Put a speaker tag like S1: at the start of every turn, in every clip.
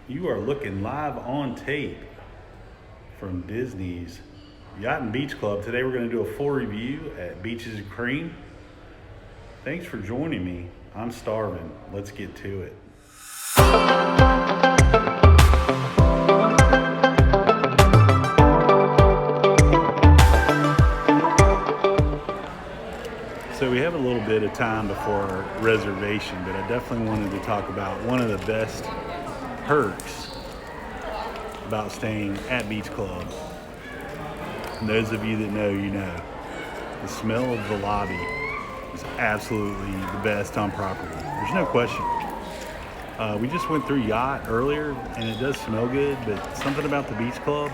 S1: You are looking live on tape from Disney's Yacht and Beach Club. Today we're going to do a full review at Beaches and Cream. Thanks for joining me. I'm starving. Let's get to it. So we have a little bit of time before our reservation, but I definitely wanted to talk about one of the best perks about staying at Beach Club. And those of you that know, you know. The smell of the lobby is absolutely the best on property. There's no question. We just went through Yacht earlier, and it does smell good, but something about the Beach Club,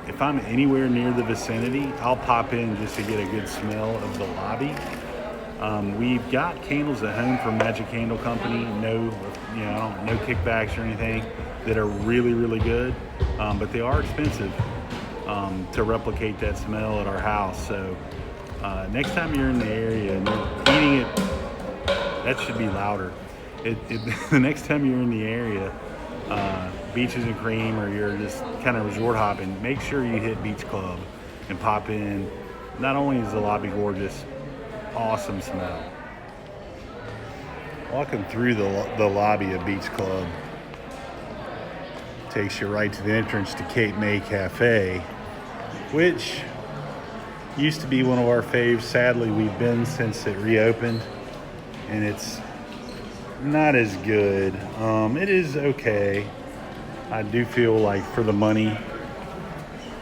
S1: if I'm anywhere near the vicinity, I'll pop in just to get a good smell of the lobby. We've got candles at home from Magic Candle Company. No kickbacks or anything, that are really, really good, but they are expensive to replicate that smell at our house. So next time you're in the area and you're eating it, that should be louder. The next time you're in the area, Beaches and Cream, or you're just kind of resort hopping, make sure you hit Beach Club and pop in. Not only is the lobby gorgeous, awesome smell. Walking through the lobby of Beach Club takes you right to the entrance to Cape May Cafe, which used to be one of our faves. Sadly, we've been since it reopened, and it's not as good. It is okay. I do feel like for the money,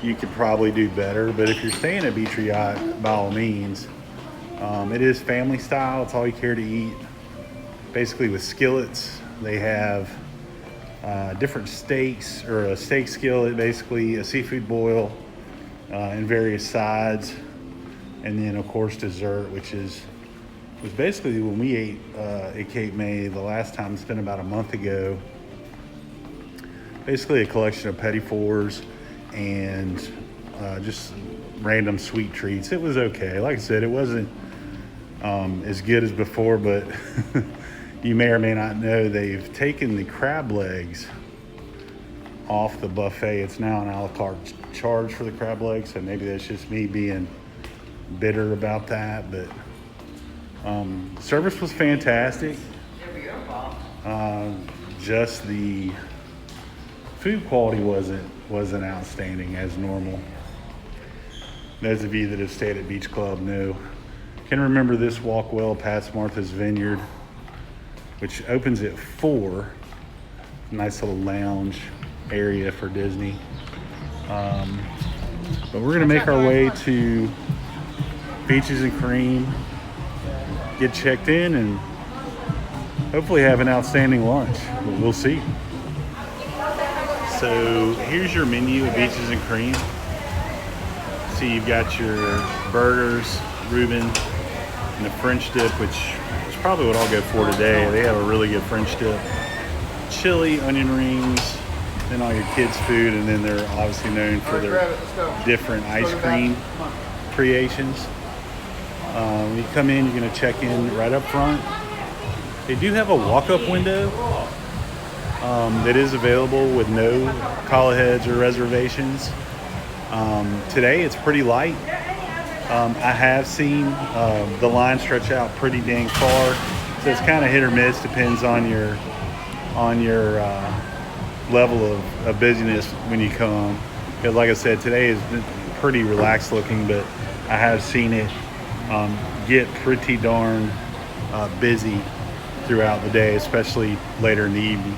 S1: you could probably do better. But if you're staying at Beach or Yacht, by all means, it is family style. It's all you care to eat. Basically with skillets, they have different steaks, or a steak skillet, basically a seafood boil, and various sides, and then of course dessert, which was basically when we ate at Cape May the last time. It's been about a month ago. Basically a collection of petit fours and just random sweet treats. It was okay. Like I said, it wasn't as good as before, but you may or may not know they've taken the crab legs off the buffet. It's now an a la carte charge for the crab legs, so maybe that's just me being bitter about that. But service was fantastic. Just the food quality wasn't outstanding as normal. Those of you that have stayed at Beach Club know, can remember this walk well past Martha's Vineyard, which opens at 4. Nice little lounge area for Disney. But we're gonna make our way to Beaches and Cream, get checked in, and hopefully have an outstanding lunch. We'll see. So here's your menu at Beaches and Cream. See, you've got your burgers, Reuben, and the French dip, which is probably what I'll go for today. They have a really good French dip. Chili, onion rings, then all your kids' food, and then they're obviously known for their different ice cream creations. When you come in, you're going to check in right up front. They do have a walk-up window that is available with no call aheads or reservations. Today it's pretty light. I have seen the line stretch out pretty dang far, so it's kind of hit or miss, depends on your level of busyness when you come. Because like I said, today is pretty relaxed looking, but I have seen it get pretty darn busy throughout the day, especially later in the evening.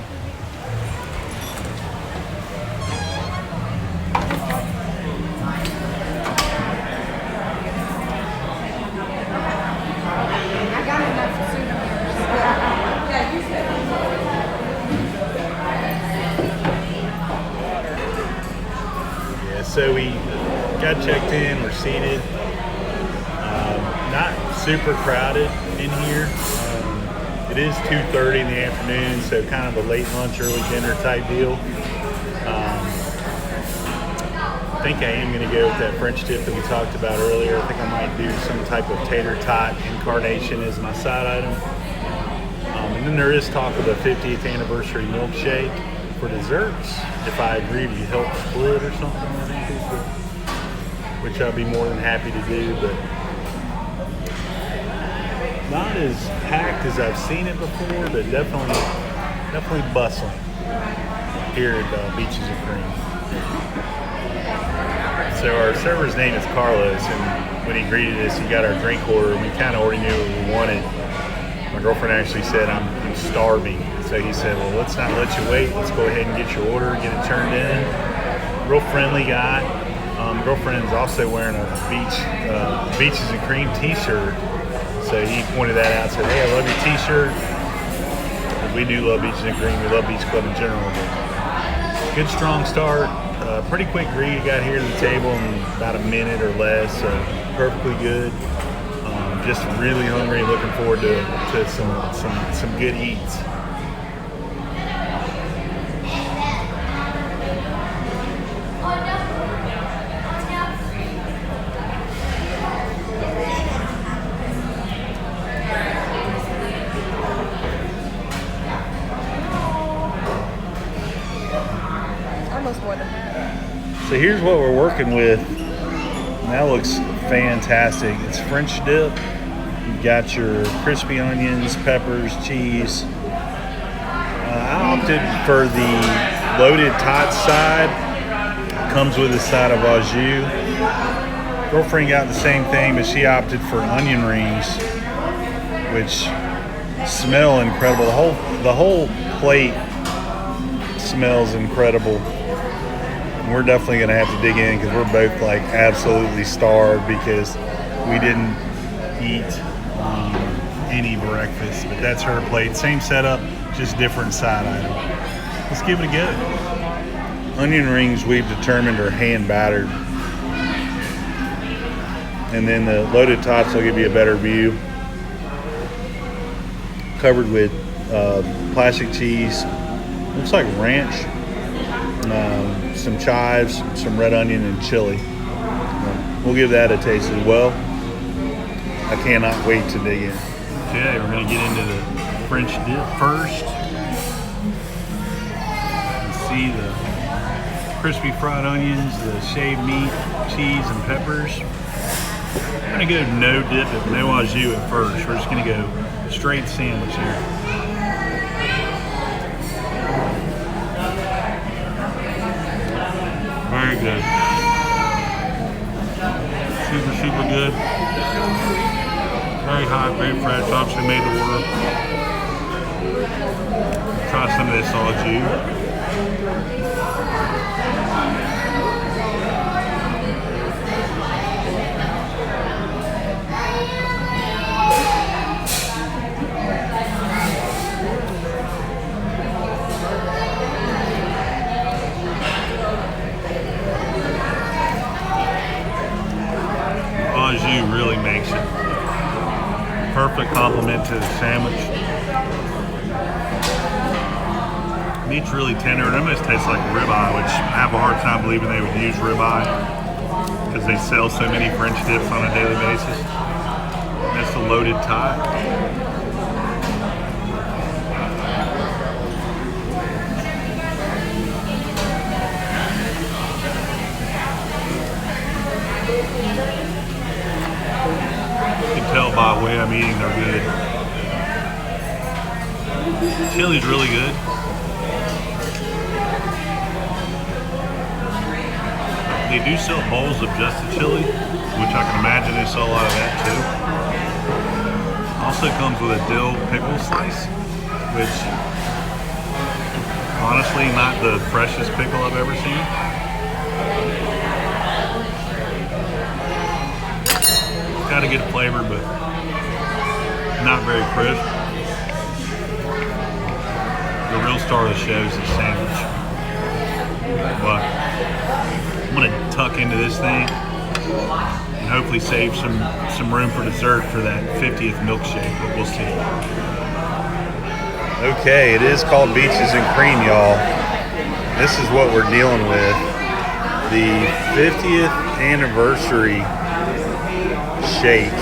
S1: So we got checked in, we're seated. Not super crowded in here. It is 2:30 in the afternoon, so kind of a late lunch, early dinner type deal. I think I am going to go with that French dip that we talked about earlier. I think I might do some type of tater tot incarnation as my side item. And then there is talk of the 50th anniversary milkshake for desserts. If I agree to help split or something, I think people, which I'd be more than happy to do, but not as packed as I've seen it before, but definitely bustling here at Beaches and Cream. So our server's name is Carlos, and when he greeted us, he got our drink order, and we kind of already knew what we wanted. My girlfriend actually said, I'm starving. So he said, well, let's not let you wait. Let's go ahead and get your order, get it turned in. Real friendly guy. Girlfriend's also wearing a Beaches and Cream t-shirt. So he pointed that out, said, hey, I love your t-shirt. We do love Beaches and Cream. We love Beach Club in general. But good, strong start. Pretty quick greet. Got here to the table in about a minute or less. So perfectly good. Just really hungry, looking forward to some good eats.
S2: Almost more than that.
S1: So here's what we're working with. And that looks fantastic. It's French dip. You've got your crispy onions, peppers, cheese. I opted for the loaded tots side. Comes with a side of au jus. Girlfriend got the same thing, but she opted for onion rings, which smell incredible. The whole plate smells incredible. We're definitely going to have to dig in because we're both like absolutely starved because we didn't eat any breakfast. But that's her plate. Same setup, just different side item. Let's give it a go. Onion rings, we've determined, are hand battered. And then the loaded tots will give you a better view. Covered with plastic cheese. Looks like ranch. Some chives, some red onion, and chili. We'll give that a taste as well. I cannot wait to dig in. Okay, we're going to get into the French dip first. You see the crispy fried onions, the shaved meat, cheese, and peppers. I'm going to go no dip, no au jus at first. We're just going to go straight sandwich here. Very good. Super good. Very hot, very fresh. Obviously made to order. Try some of this au jus. Au jus really makes it perfect complement to the sandwich. Meat's really tender. It almost tastes like ribeye, which I have a hard time believing they would use ribeye because they sell so many French dips on a daily basis. That's the loaded tot. You can tell by the way I'm eating, they're good. Chili's really good. They do sell bowls of just the chili, which I can imagine they sell a lot of that too. Also comes with a dill pickle slice, which honestly not the freshest pickle I've ever seen. Got a good flavor, but not very crisp. The real star of the show is the sandwich. But I'm gonna tuck into this thing and hopefully save some room for dessert for that 50th milkshake, but we'll see. Okay, it is called Beaches and Cream, y'all. This is what we're dealing with. The 50th anniversary shake,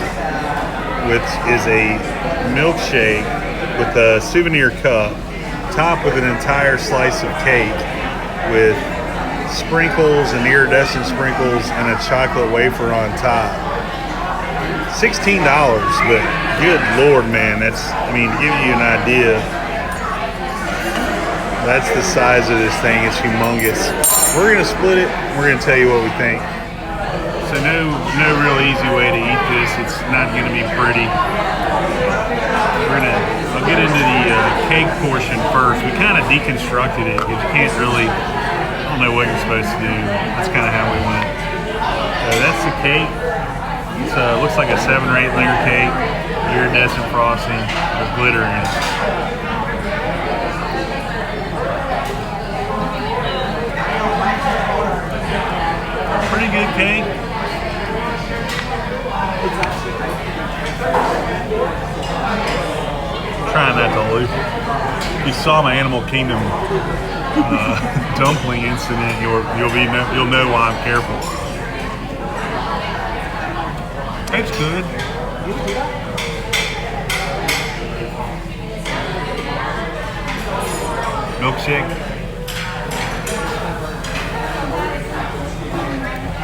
S1: which is a milkshake with a souvenir cup, topped with an entire slice of cake with sprinkles and iridescent sprinkles and a chocolate wafer on top. $16, but good Lord, man, to give you an idea, that's the size of this thing. It's humongous. We're gonna split it. We're gonna tell you what we think. So no real easy way to eat this. It's not gonna be pretty. I'll get into the cake portion first. We kind of deconstructed it because you can't really, I don't know what you're supposed to do. That's kind of how we went. So that's the cake. It looks like a 7 or 8 layer cake, iridescent frosting with glitter in it. Pretty good cake. Trying not to lose. If you saw my Animal Kingdom dumpling incident, you'll know why I'm careful. It's good. Milkshake.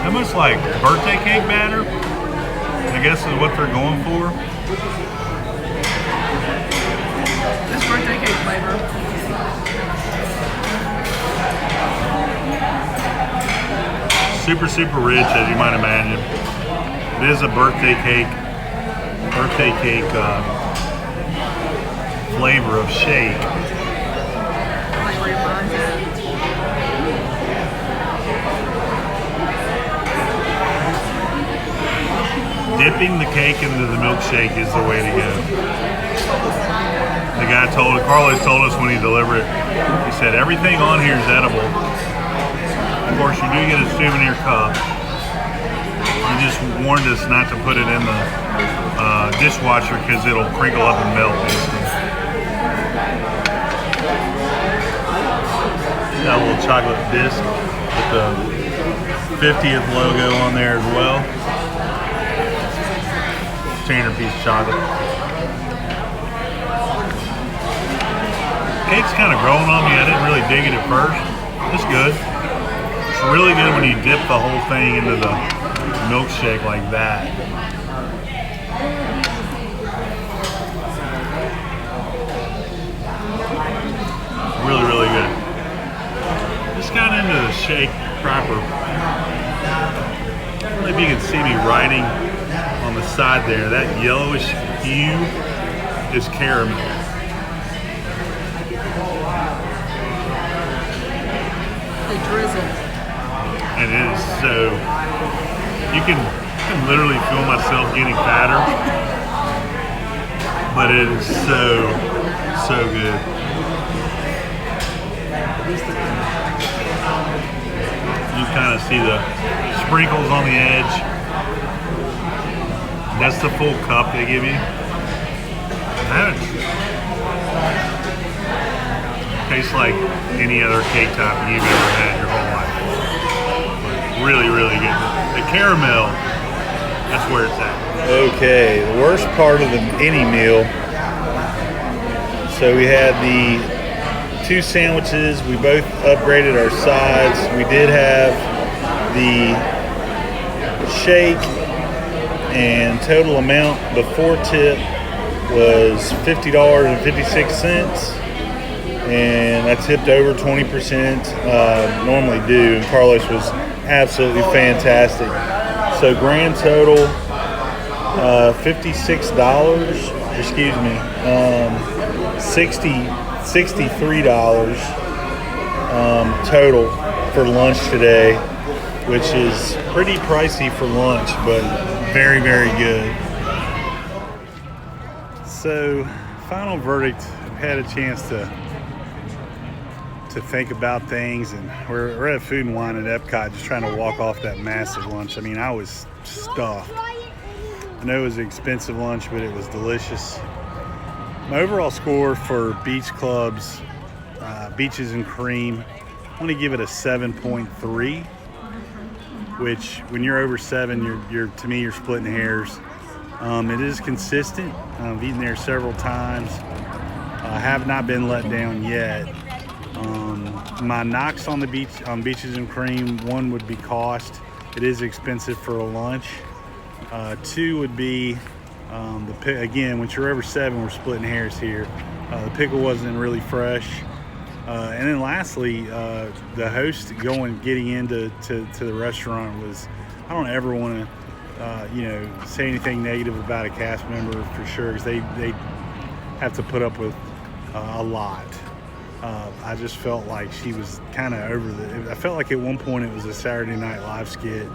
S1: Almost like birthday cake batter, I guess is what they're going for.
S2: This birthday cake flavor.
S1: Super rich, as you might imagine. It is a birthday cake flavor of shake. Dipping the cake into the milkshake is the way to go. The guy Carlos told us when he delivered it, he said everything on here is edible. Of course, you do get a souvenir cup. He just warned us not to put it in the dishwasher because it'll crinkle up and melt instantly. Got a little chocolate disc with the 50th logo on there as well. Standard piece of chocolate. Cake's kind of growing on me. I didn't really dig it at first. It's good. It's really good when you dip the whole thing into the milkshake like that. Really good. Just got into the shake proper. I don't know if you can see me writing on the side there. That yellowish hue is caramel.
S2: The drizzle.
S1: And it is so, you can literally feel myself getting fatter, but it is so good. You kind of see the sprinkles on the edge. That's the full cup they give you. That tastes like any other cake topping you've ever had your whole life. Really good. The caramel, that's where it's at. Okay, the worst part of any meal. So we had the 2 sandwiches. We both upgraded our sides. We did have the shake, and total amount before tip was $50.56, and I tipped over 20%, normally do, and Carlos was absolutely fantastic. So grand total, $56, excuse me, $63 total for lunch today, which is pretty pricey for lunch, but very good. So, final verdict, I've had a chance to think about things, and we're at Food and Wine at Epcot just trying to walk off that massive lunch. I mean, I was stuffed. I know it was an expensive lunch, but it was delicious. My overall score for beach clubs, beaches and cream, I want to give it a 7.3, which when you're over 7, you're to me, you're splitting hairs. It is consistent. I've eaten there several times. I have not been let down yet. My knocks on the beach, on Beaches and Cream, one would be cost. It is expensive for a lunch. Two would be again, once you're over 7, we're splitting hairs here. The pickle wasn't really fresh. And then lastly, the host getting into the restaurant was, I don't ever want to say anything negative about a cast member for sure, because they have to put up with a lot. I just felt like she was kind of over I felt like at one point it was a Saturday Night Live skit,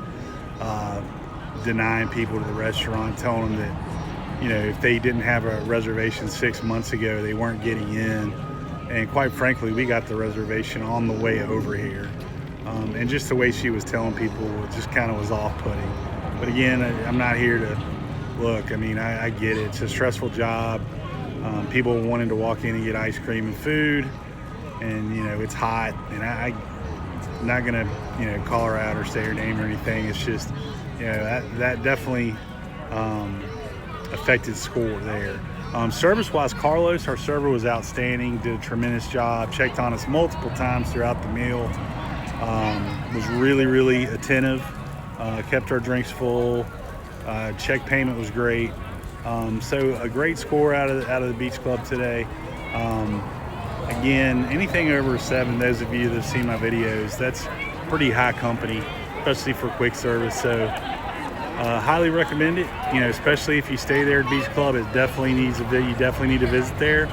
S1: denying people to the restaurant, telling them that, if they didn't have a reservation 6 months ago, they weren't getting in. And quite frankly, we got the reservation on the way over here. And just the way she was telling people, it just kind of was off-putting. But again, I'm not here to look. I mean, I get it. It's a stressful job. People wanting to walk in and get ice cream and food. And, it's hot. And I'm not going to, call her out or say her name or anything. It's just, that definitely affected score there. Service-wise, Carlos, our server, was outstanding, did a tremendous job, checked on us multiple times throughout the meal, was really, really attentive, kept our drinks full, check payment was great. So a great score out of the Beach Club today. Again, anything over a 7, those of you that have seen my videos, that's pretty high company, especially for quick service. So highly recommend it, especially if you stay there at Beach Club. It definitely needs you definitely need to visit there.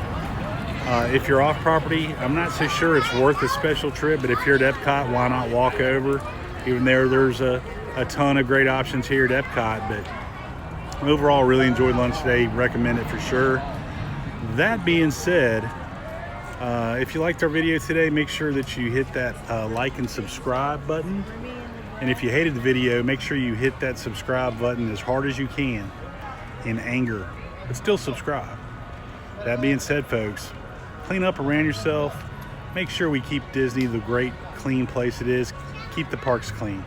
S1: If you're off property, I'm not so sure it's worth a special trip, but if you're at Epcot, why not walk over? Even there's a ton of great options here at Epcot, but overall, really enjoyed lunch today. Recommend it for sure. That being said, if you liked our video today, make sure that you hit that like and subscribe button. And if you hated the video, make sure you hit that subscribe button as hard as you can in anger, but still subscribe. That being said, folks, clean up around yourself. Make sure we keep Disney the great, clean place it is. Keep the parks clean.